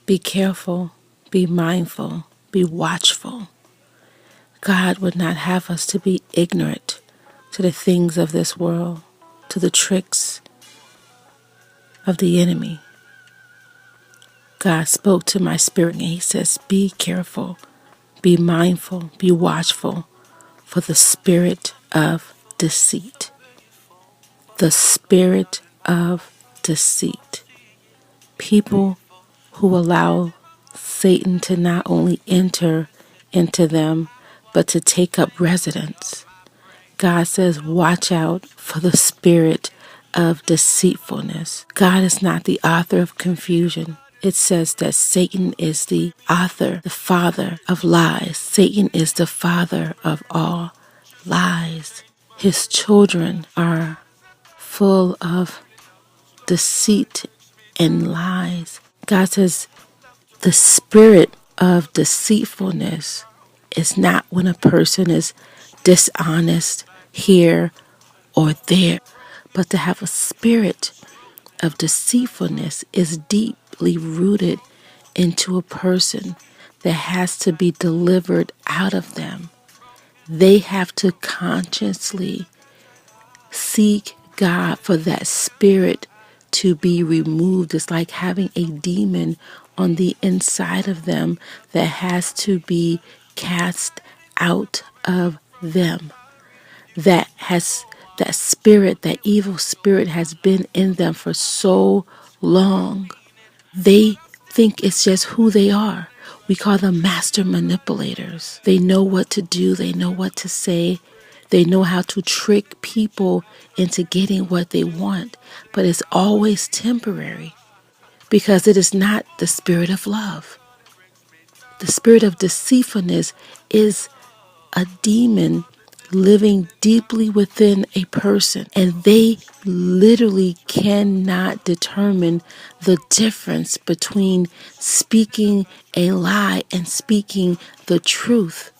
Be careful, be mindful, be watchful. God would not have us to be ignorant to the things of this world, to the tricks of the enemy. God spoke to my spirit and he says, be careful, be mindful, be watchful for the spirit of deceit. The spirit of deceit. People who allow Satan to not only enter into them, but to take up residence. God says, watch out for the spirit of deceitfulness. God is not the author of confusion. It says that Satan is the author, the father of lies. Satan is the father of all lies. His children are full of deceit and lies. God says the spirit of deceitfulness is not when a person is dishonest here or there, but to have a spirit of deceitfulness is deeply rooted into a person that has to be delivered out of them. They have to consciously seek God for that spirit to be removed. It's like having a demon on the inside of them that has to be cast out of them. That spirit, that evil spirit has been in them for so long. They think it's just who they are. We call them master manipulators. They know what to do. They know what to say. They know how to trick people into getting what they want. But it's always temporary because it is not the spirit of love. The spirit of deceitfulness is a demon living deeply within a person, and they literally cannot determine the difference between speaking a lie and speaking the truth.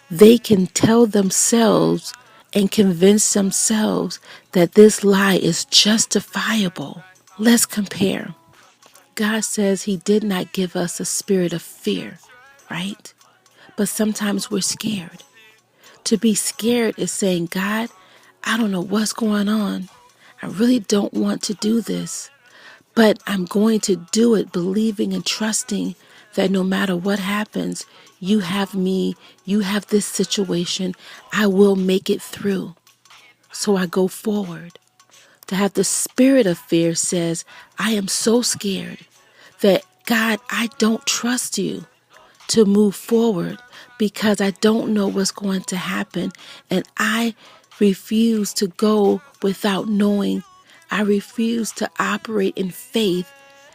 They can tell themselves and convince themselves that this lie is justifiable. Let's compare. God says he did not give us a spirit of fear, right? But sometimes we're scared. To be scared is saying, God, I don't know what's going on. I really don't want to do this, but I'm going to do it, believing and trusting that no matter what happens, you have me, you have this situation, I will make it through. So I go forward. To have the spirit of fear says, I am so scared that, God, I don't trust you to move forward because I don't know what's going to happen, and I refuse to go without knowing. I refuse to operate in faith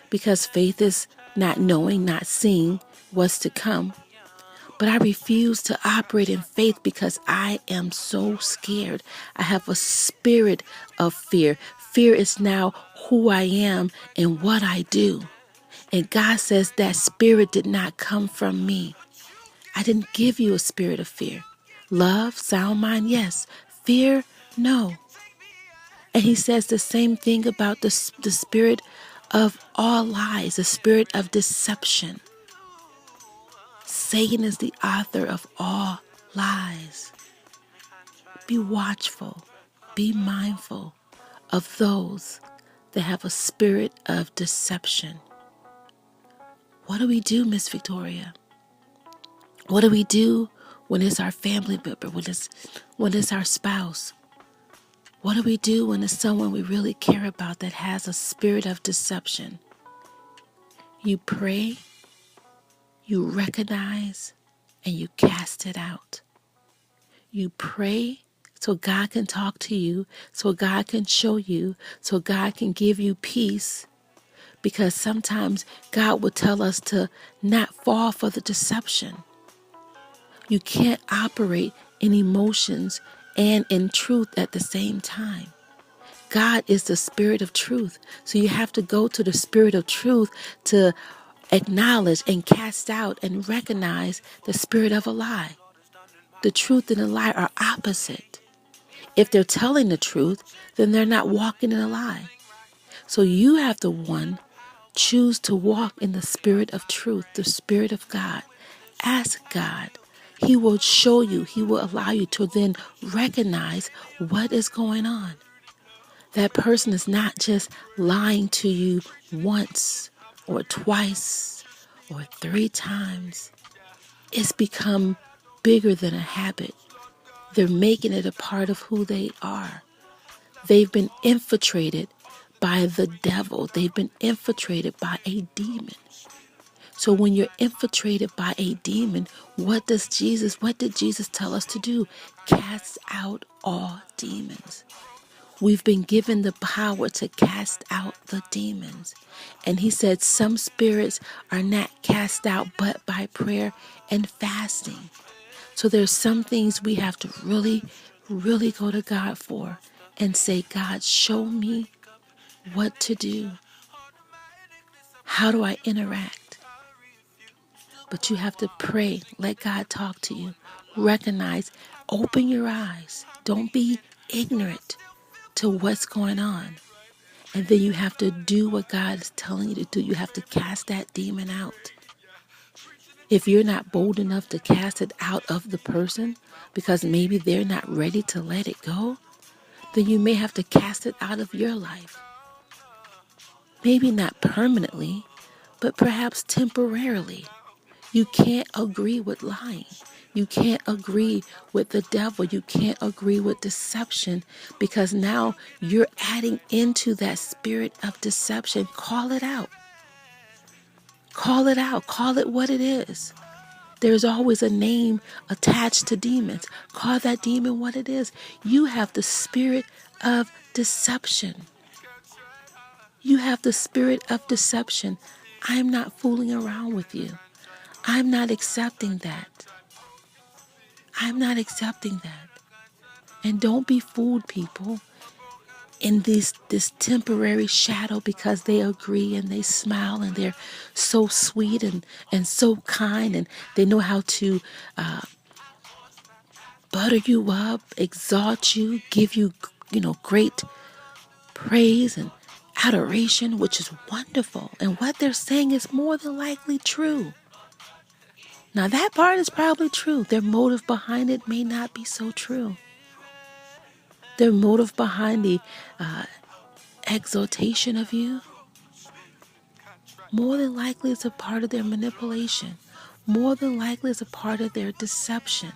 because faith is not knowing, not seeing what's to come. But I refuse to operate in faith because I am so scared. I have a spirit of fear. Fear is now who I am and what I do. And God says that spirit did not come from me. I didn't give you a spirit of fear. Love, sound mind, yes. Fear, no. And he says the same thing about the spirit of all lies, the spirit of deception. Satan is the author of all lies. Be watchful, be mindful of those that have a spirit of deception. What do we do, Miss Victoria? What do we do when it's our family member, when it's our spouse? What do we do when it's someone we really care about that has a spirit of deception? You pray, you recognize, and you cast it out. You pray so God can talk to you, so God can show you, so God can give you peace. Because sometimes God will tell us to not fall for the deception. You can't operate in emotions and in truth at the same time. God is the spirit of truth. So you have to go to the spirit of truth to acknowledge and cast out and recognize the spirit of a lie. The truth and the lie are opposite. If they're telling the truth, then they're not walking in a lie. So you have the one Choose to walk in the spirit of truth, the spirit of God. Ask God. He will show you, He will allow you to then recognize what is going on. That person is not just lying to you once or twice or 3 times. It's become bigger than a habit. They're making it a part of who they are. They've been infiltrated by the devil. They've been infiltrated by a demon. So when you're infiltrated by a demon, what did Jesus tell us to do? Cast out all demons. We've been given the power to cast out the demons. And he said some spirits are not cast out but by prayer and fasting. So there's some things we have to really, really go to God for and say, God, show me what to do. How do I interact? But you have to pray. Let God talk to you. Recognize, open your eyes. Don't be ignorant to what's going on. And then you have to do what God is telling you to do. You have to cast that demon out. If you're not bold enough to cast it out of the person because maybe they're not ready to let it go, then you may have to cast it out of your life. Maybe not permanently, but perhaps temporarily. You can't agree with lying. You can't agree with the devil. You can't agree with deception because now you're adding into that spirit of deception. Call it out. Call it out. Call it what it is. There's always a name attached to demons. Call that demon what it is. You have the spirit of deception. You have the spirit of deception. I'm not fooling around with you. I'm not accepting that. I'm not accepting that. And don't be fooled, people, in this temporary shadow because they agree and they smile and they're so sweet and so kind and they know how to butter you up, exalt you, give you, great praise and adoration, which is wonderful. And what they're saying is more than likely true. Now, that part is probably true. Their motive behind it may not be so true. Their motive behind the exaltation of you, more than likely is a part of their manipulation. More than likely is a part of their deception.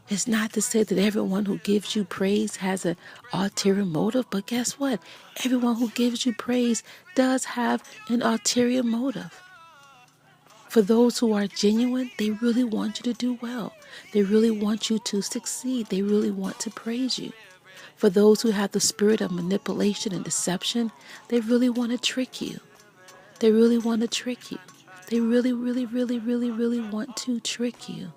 It's not to say that everyone who gives you praise has an ulterior motive, but guess what? Everyone who gives you praise does have an ulterior motive. For those who are genuine, they really want you to do well. They really want you to succeed. They really want to praise you. For those who have the spirit of manipulation and deception, they really want to trick you. They really want to trick you. They really, really, really, really, really want to trick you.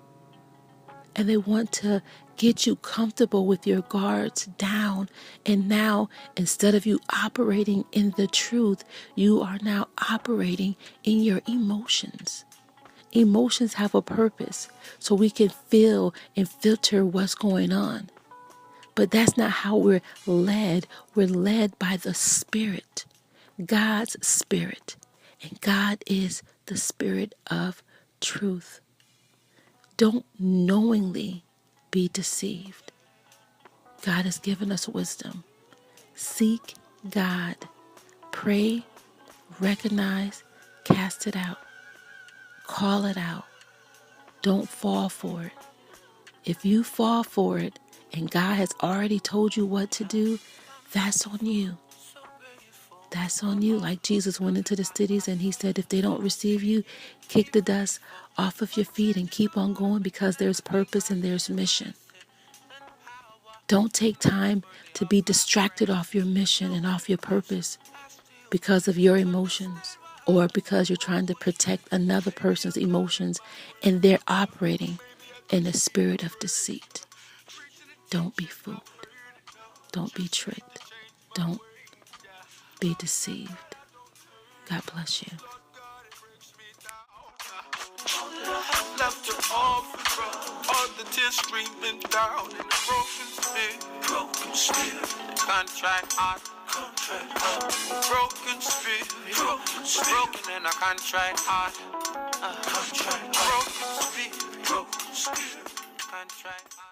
And they want to get you comfortable with your guards down. And now, instead of you operating in the truth, you are now operating in your emotions. Emotions have a purpose, so we can feel and filter what's going on. But that's not how we're led. We're led by the Spirit, God's Spirit. And God is the Spirit of truth. Don't knowingly be deceived. God has given us wisdom. Seek God. Pray, recognize, cast it out. Call it out. Don't fall for it. If you fall for it and God has already told you what to do, that's on you. That's on you. Like Jesus went into the cities and he said, if they don't receive you, kick the dust off of your feet and keep on going because there's purpose and there's mission. Don't take time to be distracted off your mission and off your purpose because of your emotions or because you're trying to protect another person's emotions and they're operating in a spirit of deceit. Don't be fooled. Don't be tricked. Don't be deceived. God bless you. Left to all the tears streaming down in a broken spirit. Contract I Broken spirit, broken and I can't try hard. Broken spirit, can't try hard.